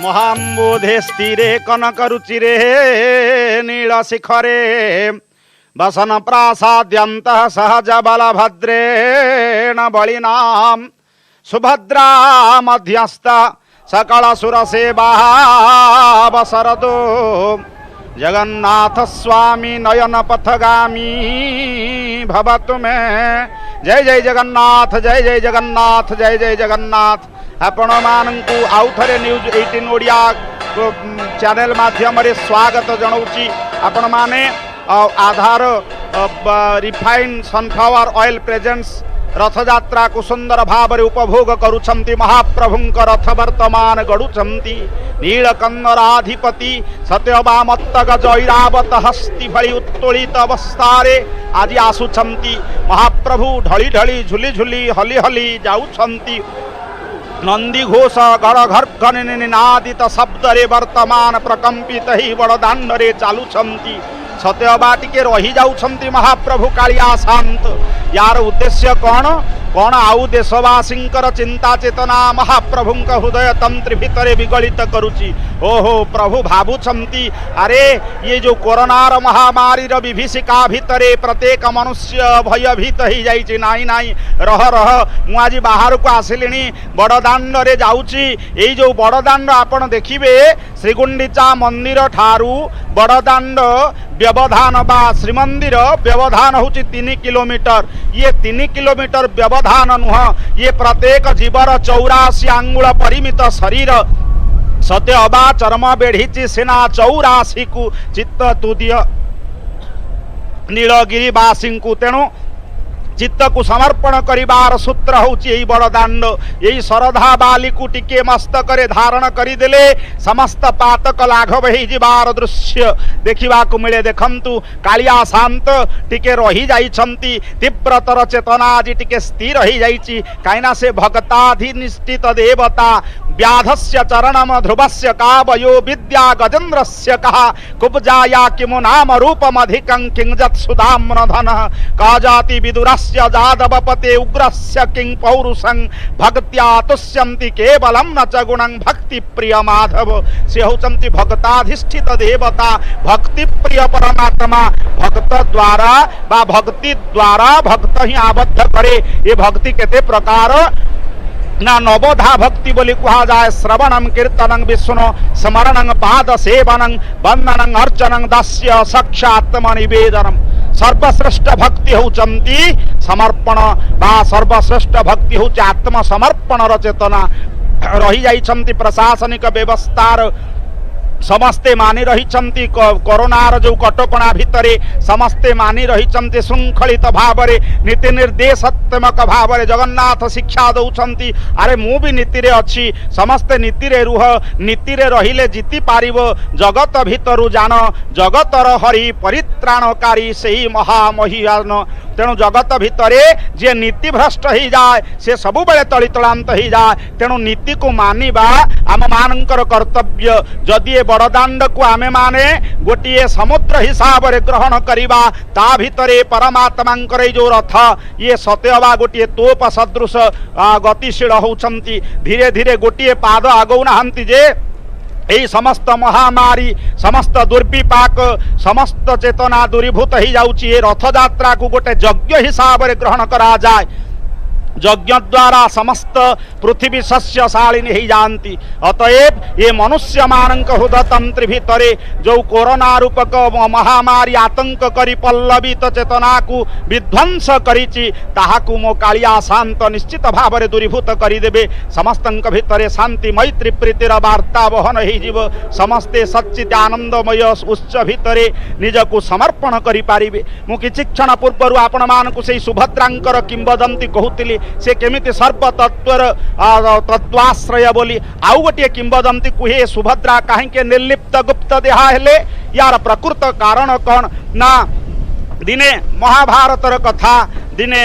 महाम्बोधे स्थिरे कनकरुचिरे नील शिखरे वसन प्रासाद्यंत सहज बलभद्रेण बलिनाम सुभद्रा मध्यस्थ सकल सुरसेवा वसरदो जगन्नाथ स्वामी नयन पथगामी भवतु मे। जय जय जगन्नाथ, जय जय जगन्नाथ, जय जय जगन्नाथ। आपण मानंकु आउ थरे न्यूज 18 ओडिया चैनल माध्यम रे स्वागत जनाऊँगी। आपण माने Aadhaar refined sunflower oil presents Rathyatra को सुंदर भाव रे उपभोग करुछंती। महाप्रभुंक रथ वर्तमान गड़ुछंती। नीलकंदराधिपति सत्यवामत्तक जैरावत हस्ती भली उत्तोलित अवस्थारे आज आसुछंती। महाप्रभु ढली ढली झुली झुली हली हली जाउछंती। नंदी घोष घर घर निनादित शब्द रे वर्तमान प्रकंपित ही बड़दाण्ड रे चालुछंती। सत्यबा टिके रही जाउछंती महाप्रभु कालिया शांत। यार उद्देश्य कौन कौन आउ देशवासींकर चिंता चेतना महाप्रभुंक हृदय तंत्र भितरे विगलित करुची। ओहो प्रभु भावुछंती अरे ये जो कोरोनार महामारी विभीषिका भितरे प्रत्येक मनुष्य भयभीत ही जाइछि। नाई नाई रह रह मु आज बाहर को आसिलिनी बड़दाण्ड रे जाउची। एई जो बड़दाण्ड आपण देखिबे श्रीगुंडीचा मंदिर ठारू बड़दाण्ड व्यवधान बा श्रीमंदिर व्यवधान होची 3 किलोमीटर। ये 3 किलोमीटर व्यवधान नुह, ये प्रत्येक जीवर 84 आंगुल परिमित शरीर सत्य अबा चर्म बेढ़ी सेना 84 को चित्त तुदीय नीलगिरीवासी को तेणु चित्त को समर्पण करिबार सूत्र होची एई बड़दाण्ड। एई श्रद्धा बाली को टिके मस्तक रे धारण करिदेले समस्त पातक लाघव ही जीवार दृश्य देखिबा को मिले। देखंतु कालिया शांत टिके रही जाइछंती। तीव्रतर चेतना आज टिके स्थिर ही जाइछि। काइना से भक्ताधिनिष्ठित देवता व्याधस्य चरणम ध्रुवस्य कावयो विद्या गजेन्द्रस्य कहा कुब्जाया किमु नाम रूपमधिकं किंजत् सुधाम्न धनः का जाति विदुरस्य जादवपते उग्रस्य किं पौरुषं भक्त्या तुष्यन्ति केवलं न च गुणं भक्ति प्रिय माधव। से होचंती भक्ताधिष्ठित देवता भक्ति प्रिय परमात्मा। भक्त द्वारा बा भक्ति द्वारा भक्त ही आबद्ध करे। ये भक्ति केते प्रकार ना नवधा भक्ति बोली कहा जाए। श्रवणं कीर्तनं विष्णु स्मरणं पाद सेवनं वंदनं अर्चनं दास्य साक्षात्म निवेदनम। सर्वश्रेष्ठ भक्ति होचंती समर्पण बा सर्वश्रेष्ठ भक्ति होची आत्म समर्पण चेतना। रही जाइछंती प्रशासनिक व्यवस्थार समस्ते मानि रहिछंती। कोरोनार जो कटकणा भितरे समस्ते मानि रहिछंती श्रृंखलित भावरे नीति निर्देशात्मक भावरे जगन्नाथ शिक्षा दउछंती। अरे मु भी नीति रे अछि, समस्ते नीति रे रुह, नीति रे रहिले जीति पारिबो। जगत भितरु जान जगतर हरि परित्राणकारी सेही महामहियान। तेणु जगत भितरे जे नीति भ्रष्ट ही जाए से सबु बेले तलितलांत ही जाए। तेणु नीति को मानिबा आम मानकर कर्तव्य। जदि बड़दाण्ड को आमे माने गोटे समुद्र हिसाब रे ग्रहण करिबा ता भितरे परमात्मांकर जो रथ ये सत्यबा गोटे तोप सदृश गतिशील होउछंती। धीरे धीरे गोटे पाद आगौ नाहंती जे यही समस्त महामारी समस्त दुर्विपाक समस्त चेतना दूरीभूत ही जाउची। ये रथयात्रा को गोटे यज्ञ हिसाब रे ग्रहण करा जाए। यज्ञ द्वारा समस्त पृथ्वी शस्यशालिनी ही जानती। अतएव ये मनुष्य मानक हृदय तंत्र भितरे जो कोरोना रूपक महामारी आतंक करी पल्लवित चेतना को विध्वंस करिछि ताहाकु मो कालिया शांत निश्चित भाव रे दूरीभूत करिदेबे। समस्तंक भितरे शांति मैत्री प्रीतिर वार्ता वहन ही जीव समस्ते सच्चित आनंदमय उच्च भितरे निजको समर्पण करि पारिबे। मु किछि क्षण पूर्व आपण मानकु सेही सुभद्रांकर किंवदंती कहूतिली। से केमिति सर्व तत्वर तत्वाश्रय बोली आउ गोटे किंवदंती कुहे। सुभद्रा कहीं निर्लिप्त गुप्त देहा हेले यार प्रकृत कारण कौन ना दिने महाभारतर कथा दिने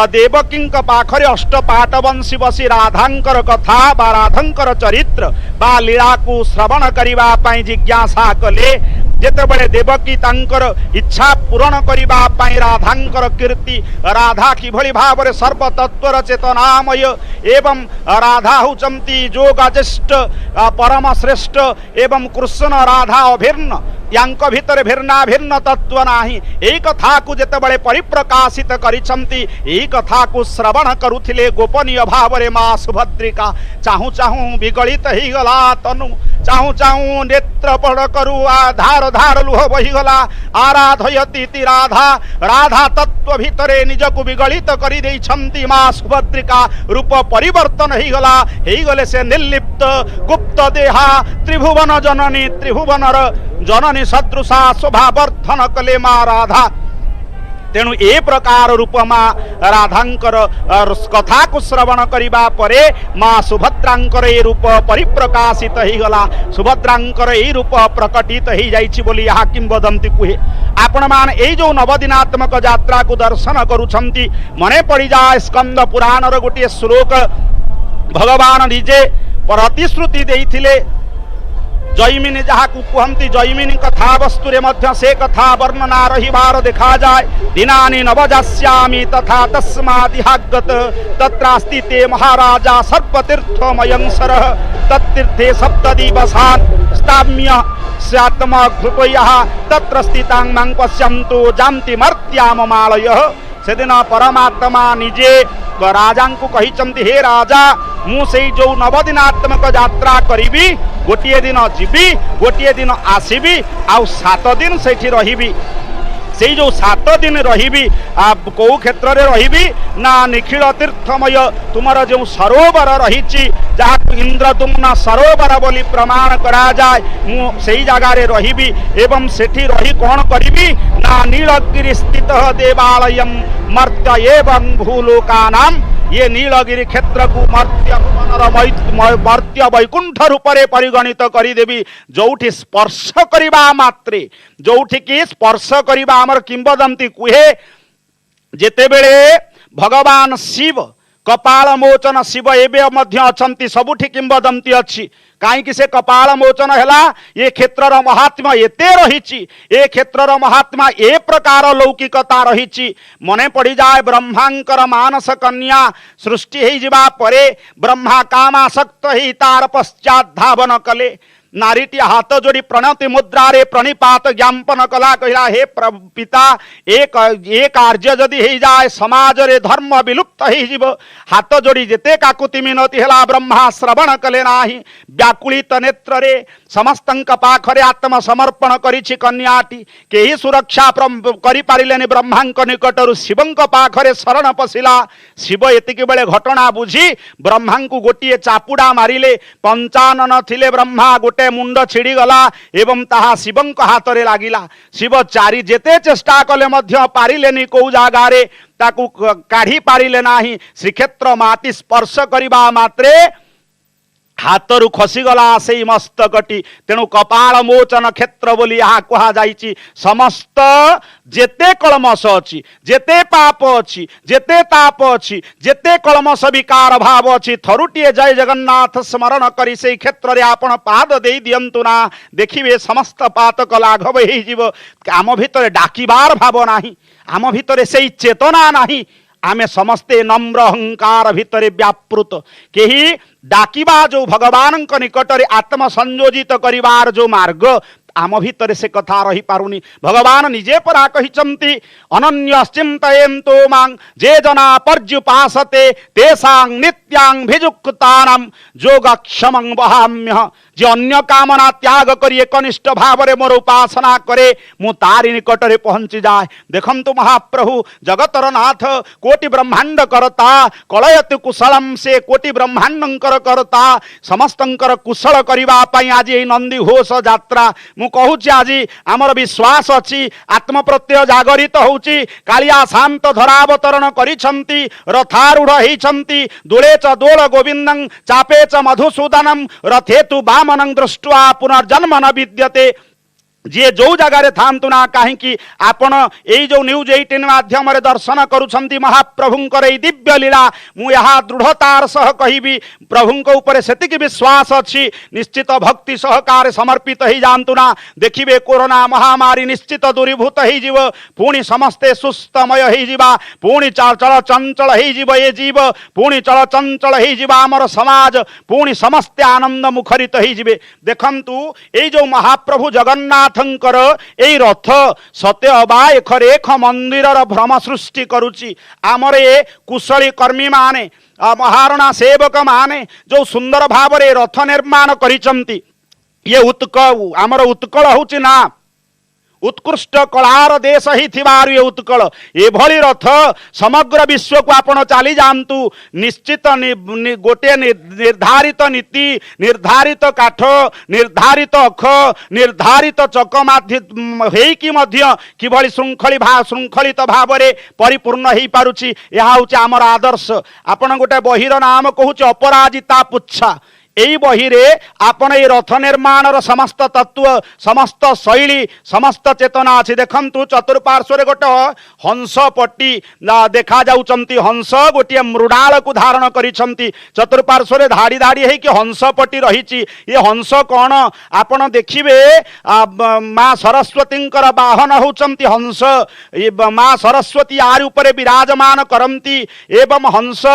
देवकींक पाखरे अष्टपाटवंशी बसी राधांकर कथा बा राधांकर चरित्र बा लीला को श्रवण करिबा पई जिज्ञासा कले। जेतेबेले देवकी तांकर इच्छा पूरण करिबा पई राधांकर कीर्ति राधा किभली भावरे सर्वतत्वर चेतनामय एवं राधा हुचंती जोगाज्येष्ठ परम श्रेष्ठ एवं कृष्ण राधा अभिन्न यांक भितर भिन्ना भिन्न तत्व नाही एई कथा को जेतेबेले परिप्रकाशित करिसंती एई कथा को श्रवण करुथिले गोपनीय भावरे मां सुभद्रिका चाहू चाहू विगलित ही गला तनु चाहू चाहू नेत्र पड़ करू धार धार लुह बही गला आराधयती राधा राधा तत्व भितरे निजकु विगलित करि देइछंती मां सुभद्रिका रूप परिवर्तन ही गला हेई गले से निर्लिप्त गुप्त देहा त्रिभुवन जननी त्रिभुवनर जननी सदृशा शोभावर्धन कले मां राधा तेणु ए प्रकार रूप मां राधांकर कथा को श्रवण करिबा परे मां सुभद्रांकर ए रूप परिप्रकाशित ही गला सुभद्रांकर ए रूप प्रकटित ही जाइछि बोली यहा किंवदंती कुहे आपण मान ए जो नवदिनात्मक यात्रा को दर्शन करूछंती मने पड़ी जाए स्कंद पुराणर गोटे श्लोक भगवान निजे प्रतिश्रुति देइथिले जैमिनी जहाँ कहती जैमिनी कथा वस्तुरे मध्य से कथा वर्णना रहिबार देखा जाए दिनानि नवजास्यामि तथा तस्मादिहागत तत्रास्ति ते महाराजा सर्पतीर्थमयंसरः तत्तीर्थे सप्तदिवसान् स्थाम्य स्यात्मघृतयः तत्र स्थितां मां पश्यन्तु जान्ति मर्त्याममालयः सेदिन परमात्मा निजे राजा को कही हे राजा मु से जो नवदिनात्मक यात्रा करी गोटे दिन जीवी गोटे दिन आसबि आउ 7 दिन से रही से जो 7 दिन रही कौ क्षेत्र में रही ना निखिल तीर्थमय तुमर जो सरोवर रही जहाँ इंद्रदुम्न सरोवर बोली प्रमाण करा जाए मु से जगार रही एवं सेठी रही कौन करी ना नीलगिरी स्थित देवालयम मर्त्य एवं भूलोकानाम ये नीलगिरी क्षेत्र को मर्त्य वैकुंठ रूप से परिगणित करदेवी जोठी स्पर्श करने मात्रे जोठी की स्पर्श करने आमर किंवदंती कुहे जेतेबेले भगवान शिव कपाल मोचन शिव एवं मध्य अछंती सबुठी किंवदंती अच्छी कहीं से कपाल मोचन है ये क्षेत्रर महात्मा एते रही ए क्षेत्रर महात्मा ए प्रकार लौकिकता रही मने पड़ी जाए ब्रह्मांकर मानस कन्या सृष्टि हो जिबा परे ब्रह्मा कामासक्त ही तार पश्चात धावन कले नारीटी हाथ जोड़ी प्रणति मुद्रा रे प्रणिपात ज्ञापन कला कहला हे पिता एक कार्य जदि हो जाए समाज रे धर्म विलुप्त हो जीव हाथ जोड़ी जेते काकुति मिनति हला ब्रह्मा श्रवण कले नाही व्याकुलित नेत्र रे समस्तंक पाखरे आत्म समर्पण करिछि कन्याटी केही सुरक्षा करि पारिलेनि ब्रह्मांक निकटरु शिवंक पाखरे शरण पशिला शिव एतिकी बेले घटना बुझी ब्रह्मांकु गोटिए चापुडा मारिले 55 थिले ब्रह्मा गोटे मुंड छिड़ी गला एवं ताहा शिवंक हाथ रे लागिला शिव चारि जेते चेष्टा कले मध्य पारिलेनि को जागारे ताकू काढ़ी पारिले नाही श्रीक्षेत्र माटी स्पर्श करिबा मात्रे हाथरू खसीगला से मस्तकटी तेणु कपाल मोचन क्षेत्र बोली यहाँ कहा जाइछि समस्त जेते कलमश अच्छी जेते पाप अच्छी जेते ताप अच्छी जेते कलमश विकार भाव अच्छी थरुटिए जय जगन्नाथ स्मरण करी से क्षेत्र रे आपण पाद दे दियंतु ना देखिए समस्त पातक लाघव हो जीव आम भितर डाकिबार भाव नाही आम भितर से चेतना नाही आमे समस्ते नम्र अहंकार भितर व्यापृत केही डाकिबा जो भगवान निकट रे आत्म संयोजित करिवार जो मार्ग आम भितर से कथा रही पारुनी भगवान निजे परा कहिचंती अनन्य चिंतयन्तो मां जे जना पर्युपासते तेसां नित्यां भिजुक्तानां योगक्षमं वहाम्य जे अन्य कामना त्याग करी एकनिष्ठ भाव रे मोर उपासना करे मु तारि निकट रे पहुंची जाए देखंतु महाप्रभु जगतर नाथ कोटि ब्रह्मांड करता कलयतु कुशलम से कोटि ब्रह्मांडंकर करता समस्तंकर कुशल करिबा पई आज ए नंदी घोष यात्रा मु कहूची आज आमर विश्वास अच्छी आत्म प्रत्यय जागरित होउची कालिया शांत धरावतरण करिछंती रथारूढ़ होइछंती दूरे च दोल गोविंदं चापे च मधुसूदनम रथे तु वामनं दृष्ट्वा पुनर्जन्म न विद्यते जी जो जगार थांतु ना कहीं आपण यही जो न्यूज 18 माध्यम दर्शन करुछंती महाप्रभुंकर एई दिव्य लीला मु यहाँ दृढ़तार सह कहिबी प्रभुंक ऊपर सेतिक विश्वास अच्छी निश्चित भक्ति सहकार समर्पित ही जानतु ना देखिबे कोरोना महामारी निश्चित दूरीभूत ही जीव पुणी समस्ते सुस्थमय ही जीवा पुणी चल चंचल ही जीव ये जीव पुणी चल चंचल ही जीवा आमर समाज पुणी समस्ते आनंद मुखरित ही जीवे देखंतु ए जो महाप्रभु जगन्नाथ एई रथ सत्य अबा एख मंदिर भ्रम सृष्टि करुची आमर ए कुशली कर्मी माने महारणा सेवक माने जो सुंदर भाव रथ निर्माण करिसंती ये आमर उत्कल होची ना उत्कृष्ट कलार देश ही थिबारु ये उत्कल एभली रथ समग्र विश्व को आपण चली जातु निश्चित गोटे निर्धारित नीति निर्धारित काठ निर्धारित अख निर्धारित चक किभली श्रृंखलित भाव परिपूर्ण हो पारुछि यह हूँ आमर आदर्श आपण गोटे बहिर नाम कहूँ अपराजिता पुच्छा यही बही रे आपण ये रथ निर्माण समस्त तत्व समस्त शैली समस्त चेतना अच्छी देखंतु चतुर्पार्श्व गोटे हंस पट्टी देखा जाउचंती हंस गोटे मृणाल को धारण करिसंती चतुर्पार्श्व धाड़ी धाड़ी है कि हंस पट्टी रही ये हंस कौन आपण देखिबे माँ सरस्वती वाहन होचंती हंस माँ सरस्वती यार उपरे विराजमान करंती एवं हंस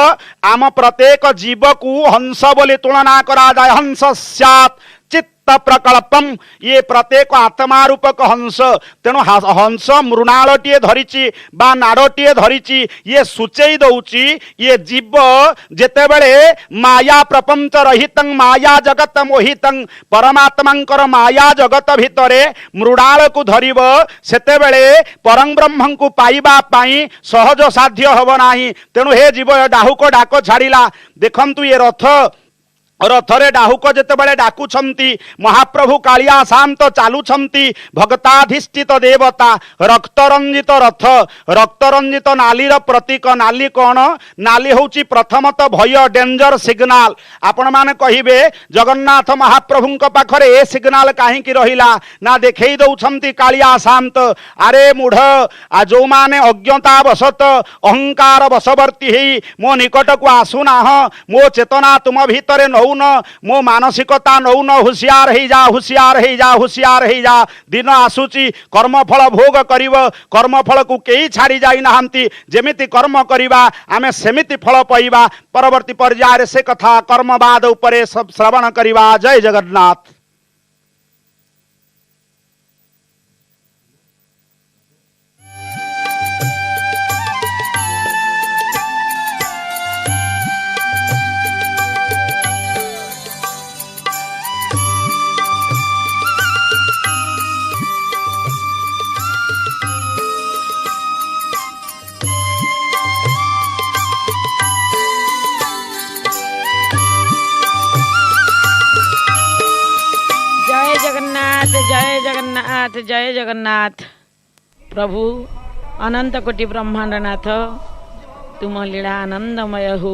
आम प्रत्येक जीव को हंस बोली तुलना करा जाए हंस स्यात् चित्त प्रकल्पम ये प्रत्येक आत्मा रूपक हंस तेणु हंस मृणालटीए धरिची बा नाड़टीए धरिची ये सूचई दउची ये जीव जेतेबेले माया प्रपंच रहितं माया जगत मोहितं परमात्मांकर माया जगत भितरे मृणाल को धरिब सेतेबेले परम ब्रह्म को पाइबा पाई सहज साध्य हब नाही तेणु हे जीव डाहुक डाक छाड़िला देखंतु ये रथरे डाहुक जेतेबेले डाकुछंती महाप्रभु कालिया शांत चालुछंती भक्ताधिष्ठित देवता रक्तरंजित रक्तरंजित नालीर प्रतीक नाली कौन नाली होची प्रथमत भय डेंजर सिग्नाल आपण माने कहिबे जगन्नाथ महाप्रभुंक पाखरे ए सिग्नाल काहे की रहिला ना देखेई दउछंती कालिया शांत अरे मूढ़ आ जो माने अज्ञता वशत अहंकार वशवर्ती ही मो निकट को आसुना मो चेतना तुम भीतरे न मो मानसिकता नौन हुशियार ही जा हुशियार ही जा हुशियार ही जा दिन आसुची कर्मफल भोग करिव कर्मफल को केही छाड़ी जाई नाहंती जेमिति कर्म करिवा आमे सेमिति फल पाइबा परवर्ती पर्याय से कथा कर्मवाद उपरे सब श्रवण करिवा। जय जगन्नाथ। जय जगन्नाथ जय जगन्नाथ। प्रभु अनंत कोटि ब्रह्मांडनाथ तुम लीला आनंदमय हो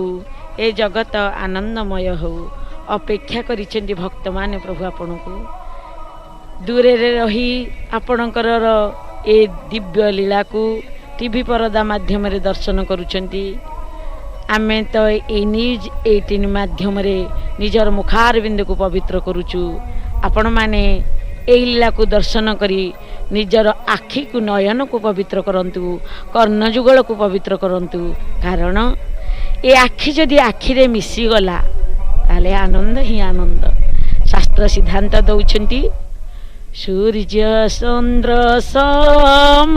ए जगत आनंदमय हो अपेक्षा करिसेंती भक्त माने प्रभु आपण को दूरे रही आपणकर ए दिव्य लीला को टीवी परदा माध्यम रे दर्शन करुचंती। आमे तो ए न्यूज 18 माध्यम रे निजर मुखारबिंद को पवित्र करुचु। आपण माने एही लीला को दर्शन करी निजर आखि को नयन को पवित्र करंतु कर्णजुगल को पवित्र करंतु कारण ए आखि जदि आखि रे मिसी गला ताले आनंद ही आनंद। शास्त्र सिद्धांत दउछंती सूर्य चंद्र सम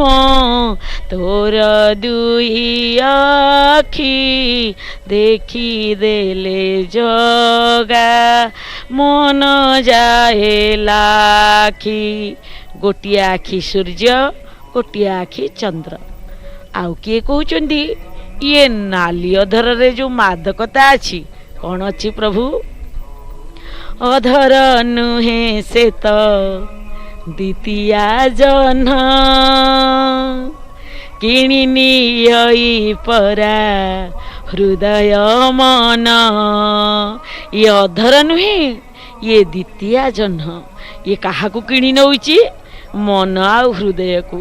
तोर दुई आखि देखी देले जगा मन जाए लाखी। गोटिए आखि सूर्य गोटिए आखि चंद्र। आउ किए कहउचंदी ये नाली अधर रे जो मादकता अछि कौन अछि प्रभु? अधर नुहे से तो द्वितीया जन्ह किणी परा हृदय मन। ये अधर नुहे ये द्वितीया जन्ह ये कहा को किणी नउची मन आउ हृदय को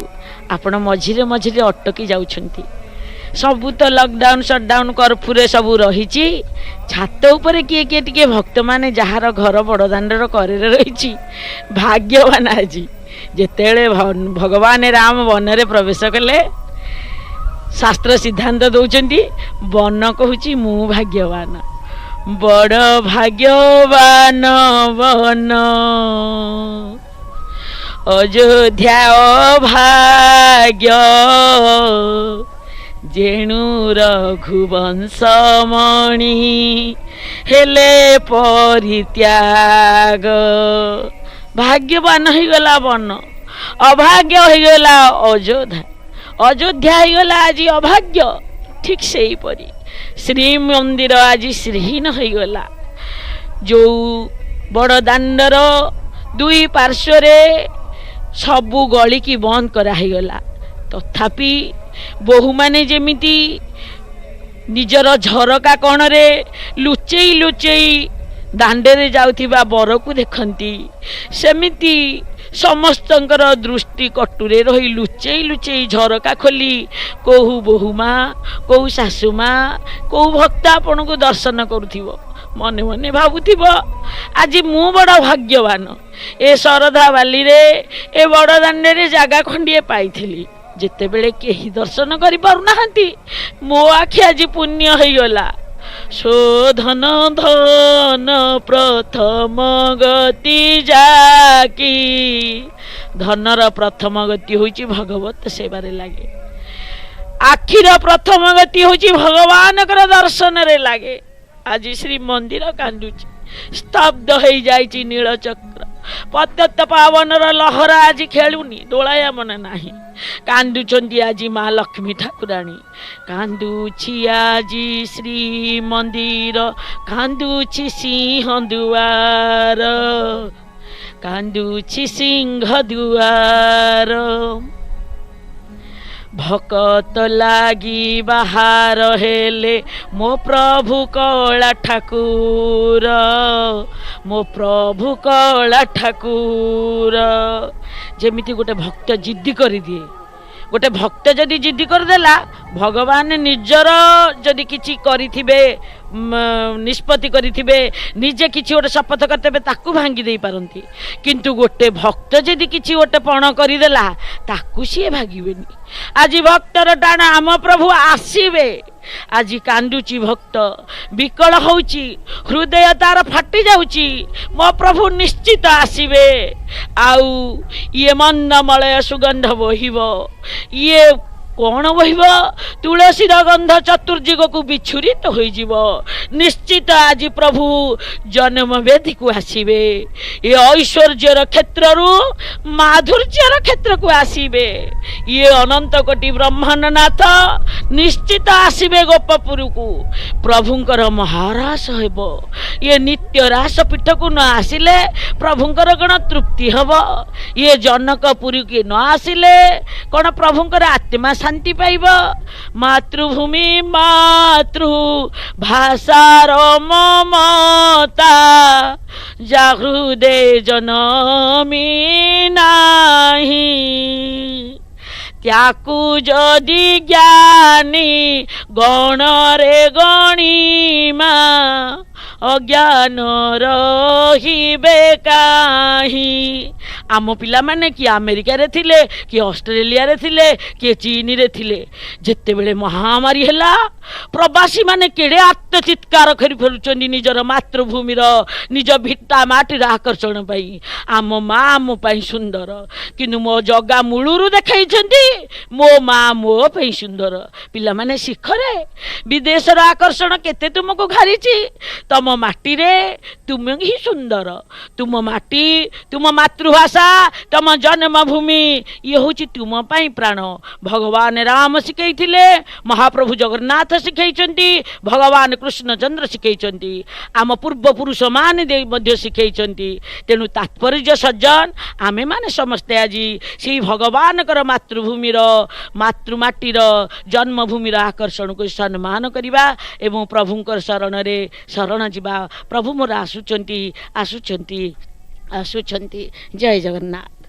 आपण मझिरे मझिरे अटकी जाउछंती। सबू तो लॉकडाउन शटडाउन कर्फ्यू सबू रही छात उपर किए किए टिके भक्त माने जार घर बड़दाण्डर करे रही भाग्यवान। आज जेतेले भगवान राम वन रे प्रवेश कले शास्त्र सिद्धांत दौरान वन कहूँ मु भाग्यवान बड़ भाग्यवान वन अयोध्या भाग्य जेणु रघुवंश मणि हेले परित्याग। भाग्यवान हो गला वन अभाग्य हो गला अयोध्या अयोध्या हो गला आज अभाग्य। ठीक से ही परी श्री मंदिर आज श्रीहीन हो गला। जो बड़ दाण्डर दुई पार्श्वरे सबू गली की बंद करागला तथापि बोहू माने जेमिति निजर झरका कणरे लुचेई लुचेई दाण्डे जाउथिबा बर को देखंती सेमिति समस्तंकर दृष्टि कटुरे रही लुचेई लुचेई झरका खोली कोहू बोहूमा कोहू सासुमा कोहू भक्त आपण को दर्शन करुथिबो मने मने भावुथिबो आज मु बड़ भाग्यवान ए शरधा बाली रे ए बड़ दाण्डे रे जागा खंडिए पाइथिली जेते बेले केही दर्शन करि पारु नाहंती मो आखि आज पुण्य होइगला। शोधन धन प्रथम गति जाकी धनर प्रथम गति होइछि भगवत सेवारे लागे आखिर प्रथम गति होइछि भगवान कर दर्शन रे लागे। आज श्री मंदिर कांदुची स्तब्ध हो जाइछि नीलचक्र पतत पावनर लहरा आज खेलुनी दोलाया मन नाही कांदुचंदी आज माँ लक्ष्मी ठाकुराणी कांदुची आज श्री मंदिर कांदुची सिंह दुआर कांदुची सिंह दुआर भकत लागी बाहर हेले मो प्रभु कला ठाकुर मो प्रभु कला ठाकुर। जेमिति गोटे भक्त जिद्दी कर दिए गोटे भक्त जदि जिद्दी करदेला भगवान निजर जदि किछि करिथिबे निष्पत्ति करिथिबे निजे किछि गोटे शपथ करतेबे ताकू भांगी देई पारंती किंतु गोटे भक्त जदि किछि गोटे पण करिदेला ताकू सिए भागिबेनी। आज भक्तर टाण आम प्रभु आसीबे आज कांदुची भक्त विकल होउची हृदय तार फाटी जाउची मो प्रभु निश्चित आसीबे आउ ये मंदमलय सुगंध बोहिबो ये कौन बहिब तुलसी गंध चतुर्दिग को विछुरित हो निश्चित आज प्रभु जन्म वेदी को आसीबे ये ऐश्वर्यर क्षेत्र माधुर्यर क्षेत्र को आसीबे ये अनंत कोटि ब्रह्मांड नाथ निश्चित आसीबे गोपपुर को प्रभुंकर महारास हेबो ये नित्य रास पीठ को न आसिले प्रभुंकर गण तृप्ति हब ये जनकपुरी के न आसिले कौन प्रभुंकर आत्मा शांति पाइब मातृभूमि मातृ भाषार ममता जागृदे जनमी नाही त्याकू जदि ज्ञानी गणरे गणिमा अज्ञान रहिबे काहि। आम पिला माने कि अमेरिका रे थिले कि ऑस्ट्रेलिया रे थिले कि चीन रे थिले जेते बेले महामारी हैला प्रवासी माने केड़े आत्मचित्कार करि फेरुचंदी निजर मातृभूमि निज भिट्टा माटी आकर्षण पाई आम माँ आम पाई सुंदर किनु मो जगा मूलरू देखाइछंती मो माँ मो पाई सुंदर पिला माने शिखरे विदेशर आकर्षण केते तुमको घारिछि तम माटी रे तुम ही सुंदर तुम माटी तुम मातृभाषा तम जन्मभूमि ये हूँ तुम पाई प्राण भगवान राम शिखैथिले महाप्रभु जगन्नाथ शिखैचंती भगवान कृष्णचंद्र शिखैचंती आम पूर्वपुरुष मान शिखैचंती तेणु तात्पर्य सज्जन आमे माने समस्ते आज से भगवान कर मातृभूमिर मातृमाटीर जन्मभूमिर आकर्षण को सम्मान करिबा एवं प्रभुंकर शरण रे शरण जीवा प्रभु मोर आसुचंती आसुचंती आसुचंती। जय जगन्नाथ।